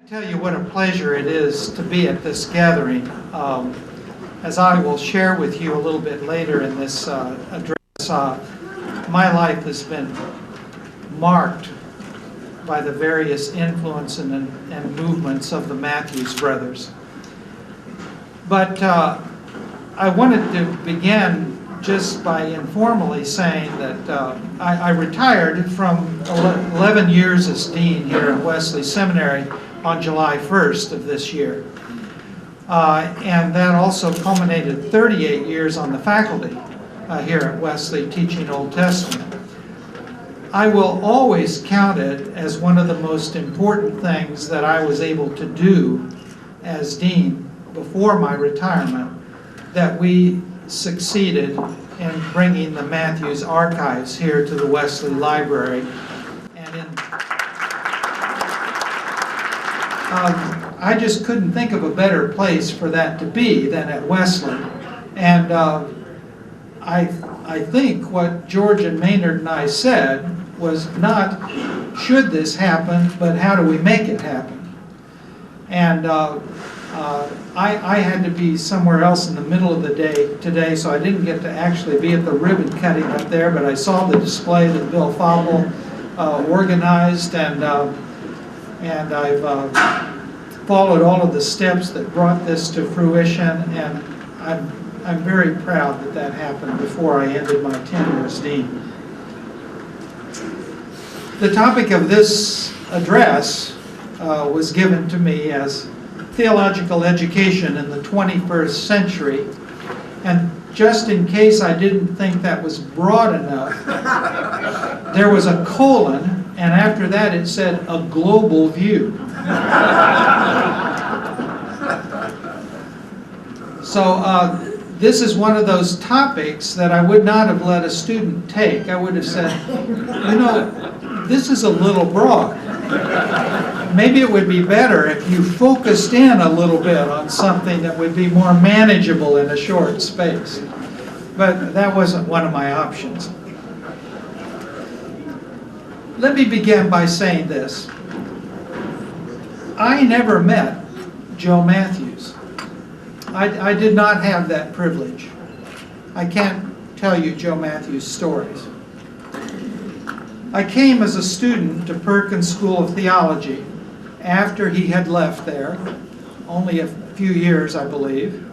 Tell you what a pleasure it is to be at this gathering. As I will share with you a little bit later in this address, my life has been marked by the various influence and movements of the Matthews brothers. But I wanted to begin just by informally saying that I retired from 11 years as dean here at Wesley Seminary on July 1st of this year. And that also culminated 38 years on the faculty here at Wesley teaching Old Testament. I will always count it as one of the most important things that I was able to do as dean before my retirement, that we succeeded in bringing the Matthews archives here to the Wesley Library. And I just couldn't think of a better place for that to be than at Wesley. And I think what George and Maynard and I said was not, should this happen, but how do we make it happen? And I had to be somewhere else in the middle of the day today, so I didn't get to actually be at the ribbon cutting up there, but I saw the display that Bill Fauble organized, and I've followed all of the steps that brought this to fruition, and I'm very proud that that happened before I ended my tenure as dean. The topic of this address was given to me as theological education in the 21st century, and just in case I didn't think that was broad enough, there was a colon, and after that it said a global view. So this is one of those topics that I would not have let a student take. I would have said, you know, this is a little broad. Maybe it would be better if you focused in a little bit on something that would be more manageable in a short space. But that wasn't one of my options. Let me begin by saying this. I never met Joe Matthews. I did not have that privilege. I can't tell you Joe Matthews' stories. I came as a student to Perkins School of Theology after he had left there, only a few years, I believe.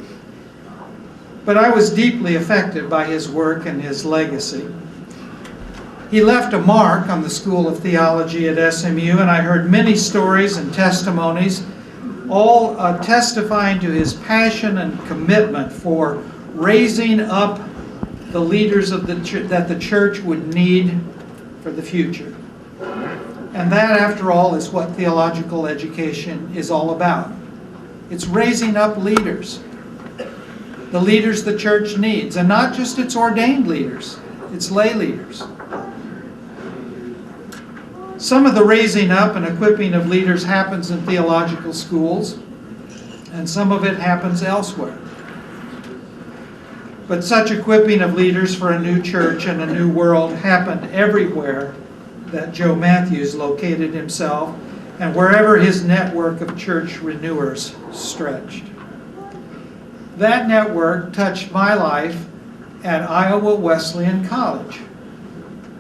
But I was deeply affected by his work and his legacy. He left a mark on the School of Theology at SMU, and I heard many stories and testimonies, all testifying to his passion and commitment for raising up the leaders of that the church would need for the future. And that, after all, is what theological education is all about. It's raising up leaders, the leaders the church needs, and not just its ordained leaders, its lay leaders. Some of the raising up and equipping of leaders happens in theological schools, and some of it happens elsewhere. But such equipping of leaders for a new church and a new world happened everywhere that Joe Matthews located himself and wherever his network of church renewers stretched. That network touched my life at Iowa Wesleyan College.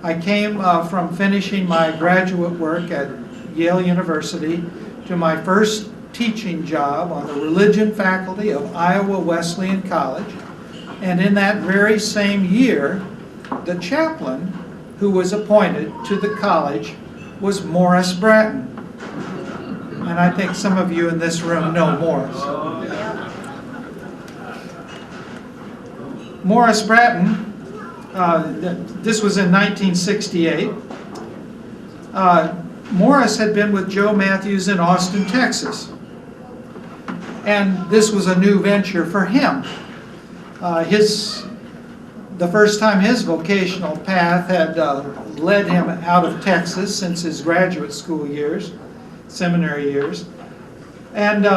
I came from finishing my graduate work at Yale University to my first teaching job on the religion faculty of Iowa Wesleyan College. And in that very same year, the chaplain who was appointed to the college was Morris Bratton. And I think some of you in this room know Morris. Morris Bratton, this was in 1968. Morris had been with Joe Matthews in Austin, Texas. And this was a new venture for him. The first time his vocational path had led him out of Texas since his graduate school years, seminary years. And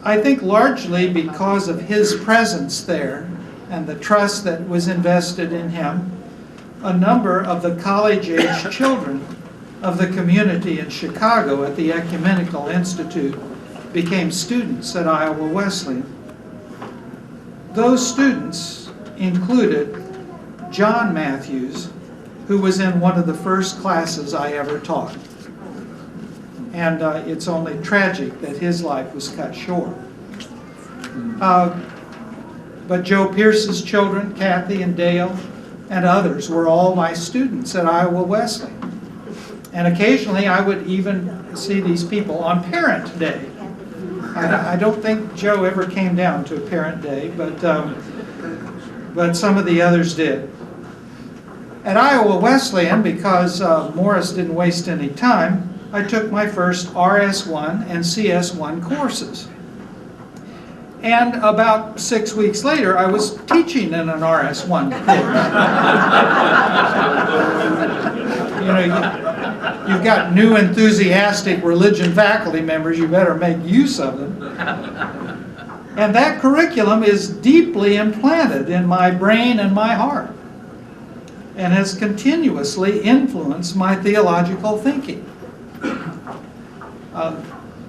I think largely because of his presence there and the trust that was invested in him, a number of the college-age children of the community in Chicago at the Ecumenical Institute became students at Iowa Wesleyan. Those students included John Matthews, who was in one of the first classes I ever taught. And it's only tragic that his life was cut short. But Joe Pierce's children, Kathy and Dale, and others were all my students at Iowa Wesleyan. And occasionally I would even see these people on Parent Day. I don't think Joe ever came down to a Parent Day, but some of the others did. At Iowa Wesleyan, because Morris didn't waste any time, I took my first RS1 and CS1 courses. And about 6 weeks later, I was teaching in an RS1 course. You've got new enthusiastic religion faculty members, you better make use of them. And that curriculum is deeply implanted in my brain and my heart, and has continuously influenced my theological thinking.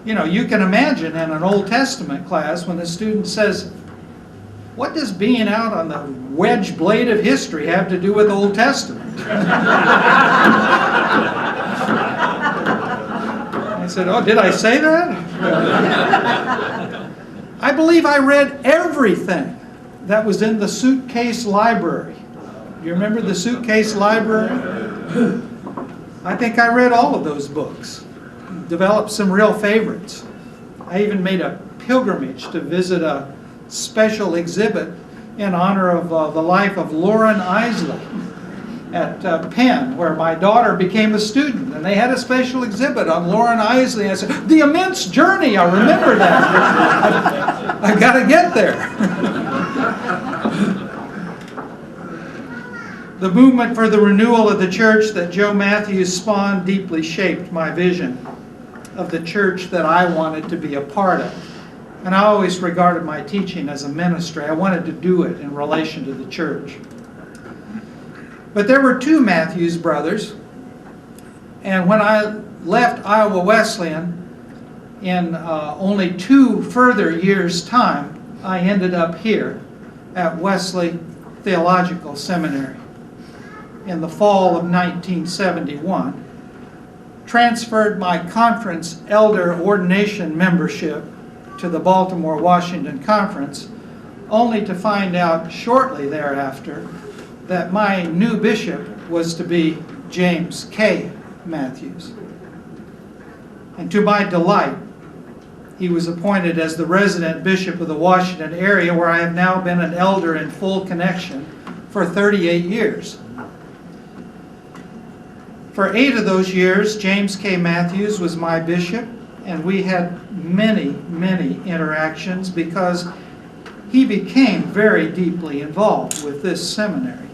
You can imagine in an Old Testament class when the student says, "What does being out on the wedge blade of history have to do with Old Testament?" I said, "Oh, did I say that?" I believe I read everything that was in the suitcase library. Do you remember the suitcase library? I think I read all of those books. Developed some real favorites. I even made a pilgrimage to visit a special exhibit in honor of the life of Lauren Isley at Penn, where my daughter became a student, and they had a special exhibit on Lauren Isley. I said, "The Immense Journey, I remember that. I've got to get there." The movement for the renewal of the church that Joe Matthews spawned deeply shaped my vision of the church that I wanted to be a part of. And I always regarded my teaching as a ministry. I wanted to do it in relation to the church. But there were two Matthews brothers, and when I left Iowa Wesleyan, in only 2 further years' time, I ended up here at Wesley Theological Seminary in the fall of 1971, transferred my conference elder ordination membership to the Baltimore Washington Conference, only to find out shortly thereafter that my new bishop was to be James K. Matthews. And to my delight, he was appointed as the resident bishop of the Washington area, where I have now been an elder in full connection for 38 years. For 8 of those years, James K. Matthews was my bishop, and we had many, many interactions because he became very deeply involved with this seminary.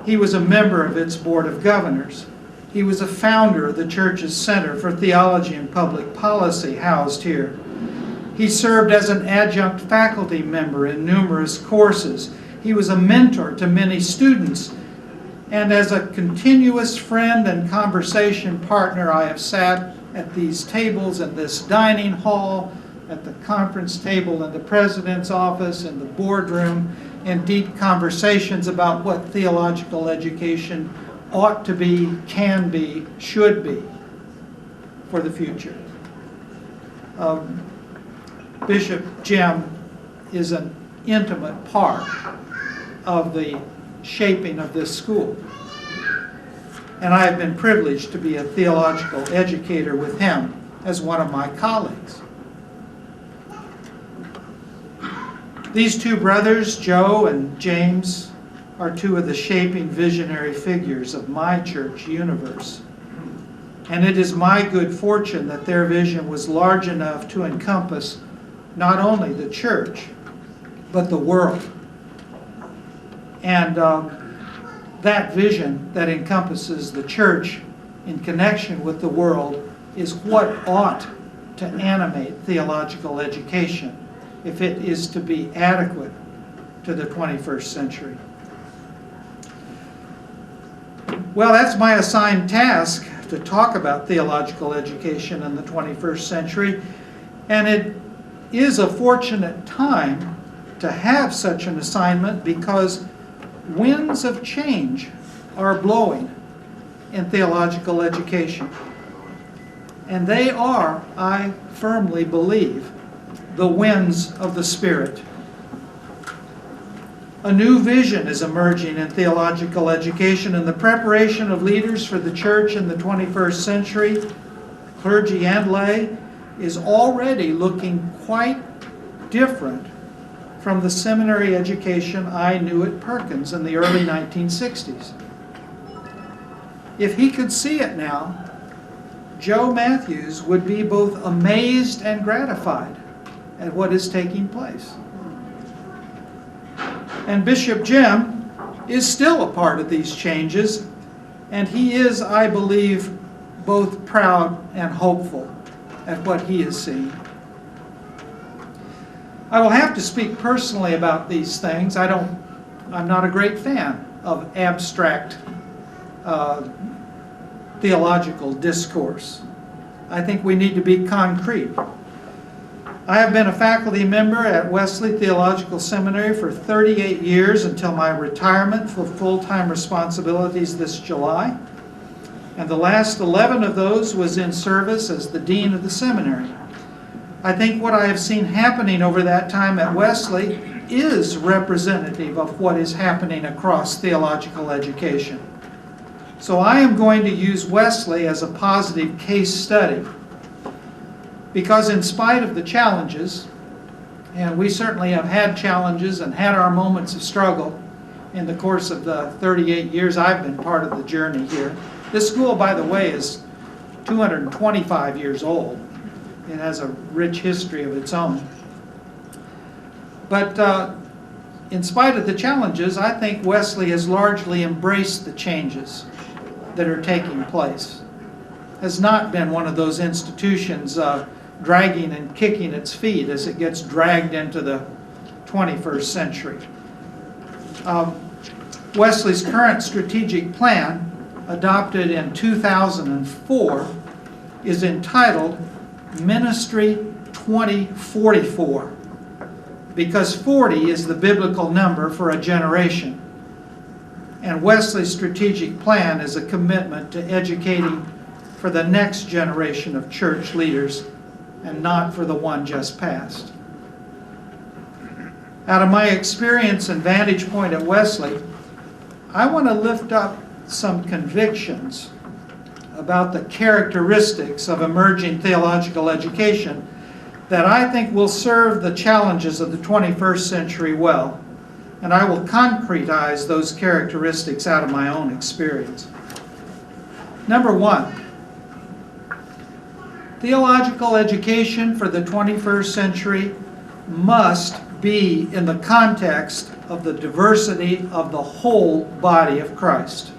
He was a member of its Board of Governors. He was a founder of the church's Center for Theology and Public Policy, housed here. He served as an adjunct faculty member in numerous courses. He was a mentor to many students. And as a continuous friend and conversation partner, I have sat at these tables in this dining hall, at the conference table in the president's office, in the boardroom, in deep conversations about what theological education ought to be, can be, should be for the future. Bishop Jim is an intimate part of the shaping of this school. And I have been privileged to be a theological educator with him as one of my colleagues. These two brothers, Joe and James, are 2 of the shaping visionary figures of my church universe. And it is my good fortune that their vision was large enough to encompass not only the church, but the world. And that vision that encompasses the church in connection with the world is what ought to animate theological education if it is to be adequate to the 21st century. Well, that's my assigned task to talk about theological education in the 21st century, and it is a fortunate time to have such an assignment because winds of change are blowing in theological education. And they are, I firmly believe, the winds of the Spirit. A new vision is emerging in theological education, and the preparation of leaders for the church in the 21st century, clergy and lay, is already looking quite different from the seminary education I knew at Perkins in the early 1960s. If he could see it now, Joe Matthews would be both amazed and gratified at what is taking place. And Bishop Jim is still a part of these changes, and he is, I believe, both proud and hopeful at what he is seeing. I will have to speak personally about these things. I'm not a great fan of abstract theological discourse. I think we need to be concrete. I have been a faculty member at Wesley Theological Seminary for 38 years until my retirement for full-time responsibilities this July. And the last 11 of those was in service as the dean of the seminary. I think what I have seen happening over that time at Wesley is representative of what is happening across theological education. So I am going to use Wesley as a positive case study, because in spite of the challenges, and we certainly have had challenges and had our moments of struggle in the course of the 38 years I've been part of the journey here. This school, by the way, is 225 years old. It has a rich history of its own. But in spite of the challenges, I think Wesley has largely embraced the changes that are taking place. Has not been one of those institutions dragging and kicking its feet as it gets dragged into the 21st century. Wesley's current strategic plan, adopted in 2004, is entitled Ministry 2044, because 40 is the biblical number for a generation. And Wesley's strategic plan is a commitment to educating for the next generation of church leaders and not for the one just passed. Out of my experience and vantage point at Wesley, I want to lift up some convictions about the characteristics of emerging theological education that I think will serve the challenges of the 21st century well. And I will concretize those characteristics out of my own experience. Number one, theological education for the 21st century must be in the context of the diversity of the whole body of Christ.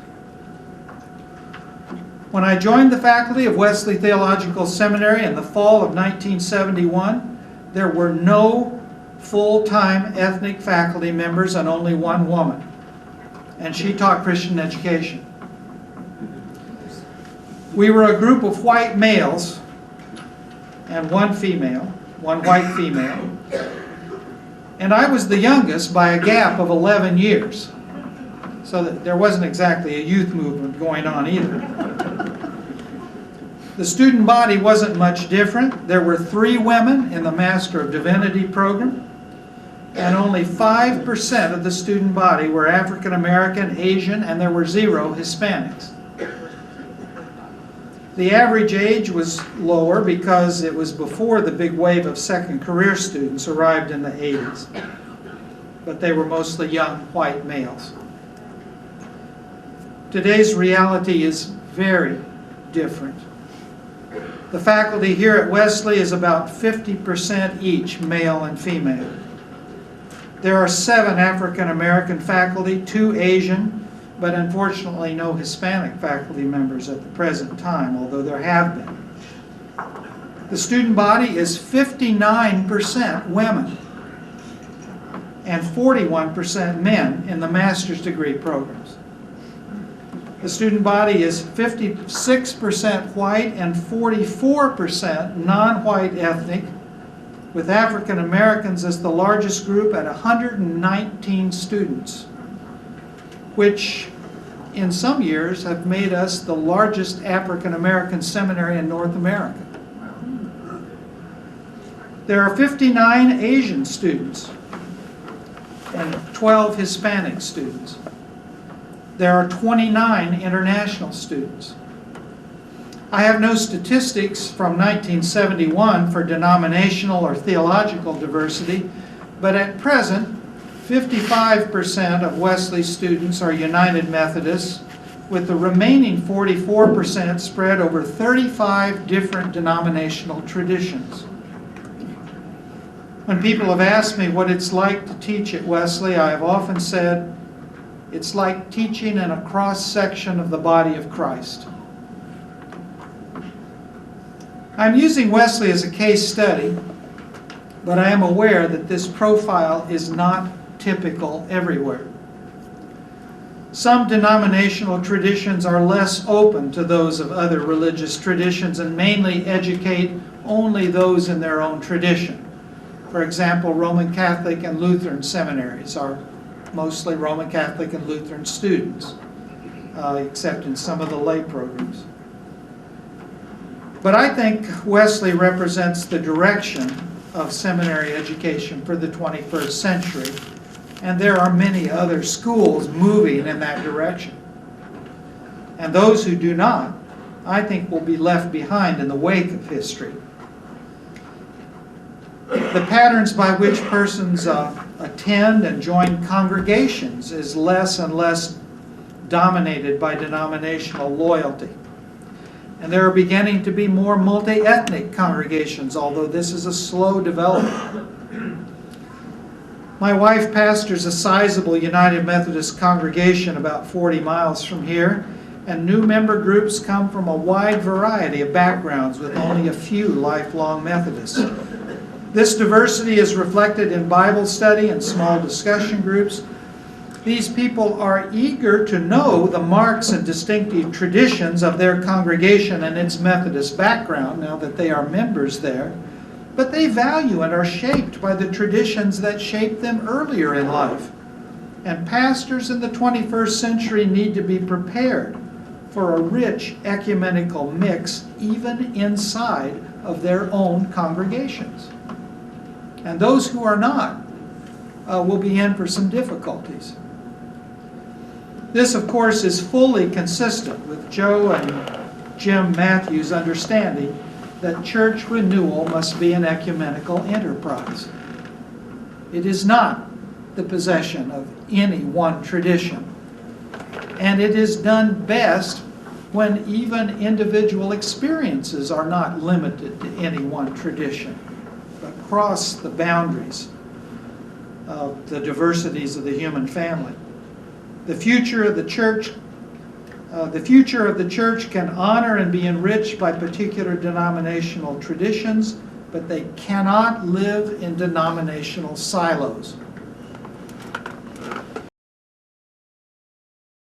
When I joined the faculty of Wesley Theological Seminary in the fall of 1971, there were no full-time ethnic faculty members and only one woman, and she taught Christian education. We were a group of white males and one white female, and I was the youngest by a gap of 11 years, so that there wasn't exactly a youth movement going on either. The student body wasn't much different. There were 3 women in the Master of Divinity program, and only 5% of the student body were African American, Asian, and there were 0 Hispanics. The average age was lower because it was before the big wave of second career students arrived in the 80s, but they were mostly young white males. Today's reality is very different. The faculty here at Wesley is about 50% each, male and female. There are 7 African American faculty, 2 Asian, but unfortunately no Hispanic faculty members at the present time, although there have been. The student body is 59% women and 41% men in the master's degree programs. The student body is 56% white and 44% non-white ethnic, with African Americans as the largest group at 119 students, which in some years have made us the largest African American seminary in North America. There are 59 Asian students and 12 Hispanic students. There are 29 international students. I have no statistics from 1971 for denominational or theological diversity, but at present, 55% of Wesley students are United Methodists, with the remaining 44% spread over 35 different denominational traditions. When people have asked me what it's like to teach at Wesley, I have often said, it's like teaching in a cross-section of the body of Christ. I'm using Wesley as a case study, but I am aware that this profile is not typical everywhere. Some denominational traditions are less open to those of other religious traditions and mainly educate only those in their own tradition. For example, Roman Catholic and Lutheran seminaries are mostly Roman Catholic and Lutheran students, except in some of the lay programs. But I think Wesley represents the direction of seminary education for the 21st century, and there are many other schools moving in that direction. And those who do not, I think, will be left behind in the wake of history. The patterns by which persons attend and join congregations is less and less dominated by denominational loyalty. And there are beginning to be more multi-ethnic congregations, although this is a slow development. My wife pastors a sizable United Methodist congregation about 40 miles from here, and new member groups come from a wide variety of backgrounds with only a few lifelong Methodists. This diversity is reflected in Bible study and small discussion groups. These people are eager to know the marks and distinctive traditions of their congregation and its Methodist background now that they are members there, but they value and are shaped by the traditions that shaped them earlier in life. And pastors in the 21st century need to be prepared for a rich ecumenical mix even inside of their own congregations. And those who are not will be in for some difficulties. This, of course, is fully consistent with Joe and Jim Matthews' understanding that church renewal must be an ecumenical enterprise. It is not the possession of any one tradition, and it is done best when even individual experiences are not limited to any one tradition, but cross the boundaries of the diversities of the human family. The future of the church can honor and be enriched by particular denominational traditions, but they cannot live in denominational silos.